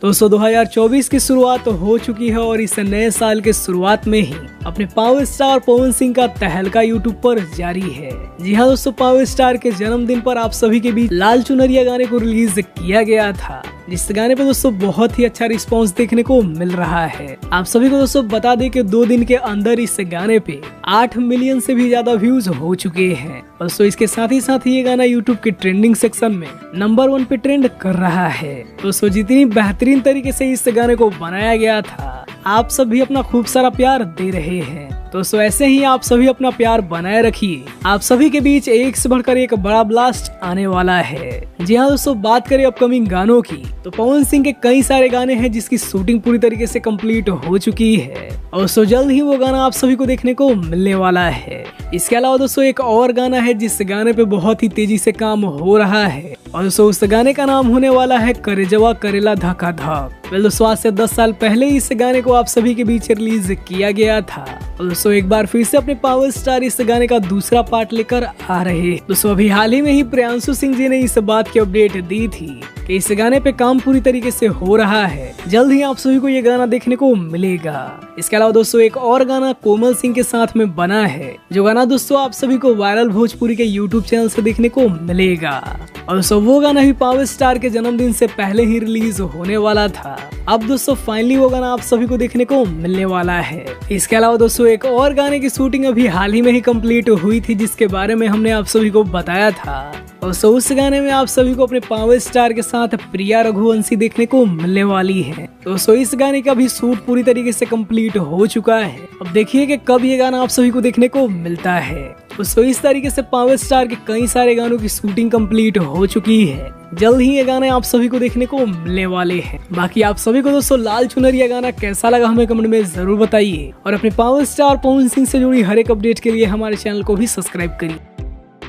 दोस्तों 2024 की शुरुआत हो चुकी है और इस नए साल के शुरुआत में ही अपने पावर स्टार पवन सिंह का तहलका यूट्यूब पर जारी है। जी हाँ दोस्तों, पावर स्टार के जन्मदिन पर आप सभी के बीच लाल चुनरिया गाने को रिलीज किया गया था, जिस गाने पे दोस्तों बहुत ही अच्छा रिस्पांस देखने को मिल रहा है। आप सभी को दोस्तों बता दें कि 2 दिन के अंदर इस गाने पे 8 मिलियन से भी ज्यादा व्यूज हो चुके हैं। दोस्तों इसके साथ ही ये गाना यूट्यूब के ट्रेंडिंग सेक्शन में नंबर 1 पे ट्रेंड कर रहा है। दोस्तों जितनी बेहतरीन तरीके से इस गाने को बनाया गया था, आप सब भी अपना खूब सारा प्यार दे रहे हैं। दोस्तों ऐसे ही आप सभी अपना प्यार बनाए रखिए। आप सभी के बीच एक से बढ़कर एक बड़ा ब्लास्ट आने वाला है। जी हाँ दोस्तों, बात करें अपकमिंग गानों की तो पवन सिंह के कई सारे गाने हैं जिसकी शूटिंग पूरी तरीके से कंप्लीट हो चुकी है और दोस्तों जल्द ही वो गाना आप सभी को देखने को मिलने वाला है। इसके अलावा दोस्तों एक और गाना है जिस गाने पे बहुत ही तेजी से काम हो रहा है और दोस्तों उस गाने का नाम होने वाला है करे जवा करेला धक्का धक। दोस्तों आज से 10 साल पहले इस गाने को आप सभी के बीच रिलीज किया गया था और दोस्तों एक बार फिर से अपने पावर स्टार इस गाने का दूसरा पार्ट लेकर आ रहे हैं। दोस्तों अभी हाल ही में ही प्रियांशु सिंह जी ने इस बात की अपडेट दी थी कि इस गाने पे काम पूरी तरीके से हो रहा है, जल्द ही आप सभी को ये गाना देखने को मिलेगा। इसके अलावा दोस्तों एक और गाना कोमल सिंह के साथ में बना है, जो गाना दोस्तों आप सभी को वायरल भोजपुरी के यूट्यूब चैनल से देखने को मिलेगा और दोस्तों वो गाना भी पावर स्टार के जन्मदिन से पहले ही रिलीज होने वाला था। अब दोस्तों फाइनली वो गाना आप सभी को देखने को मिलने वाला है। इसके अलावा दोस्तों एक और गाने की शूटिंग अभी हाल ही में ही कंप्लीट हुई थी, जिसके बारे में हमने आप सभी को बताया था और उस गाने में आप सभी को अपने पावर स्टार के साथ प्रिया रघुवंशी देखने को मिलने वाली है। दोस्तों इस गाने का भी शूट पूरी तरीके से कंप्लीट हो चुका है। अब देखिए कि कब ये गाना आप सभी को देखने को मिलता है। दोस्तों इस तरीके से पावर स्टार के कई सारे गानों की शूटिंग कंप्लीट हो चुकी है, जल्द ही ये गाने आप सभी को देखने को मिलने वाले हैं। बाकी आप सभी को दोस्तों लाल चुनरिया गाना कैसा लगा हमें कमेंट में जरूर बताइए और अपने पावर स्टार पवन सिंह से जुड़ी हर एक अपडेट के लिए हमारे चैनल को भी सब्सक्राइब करिए।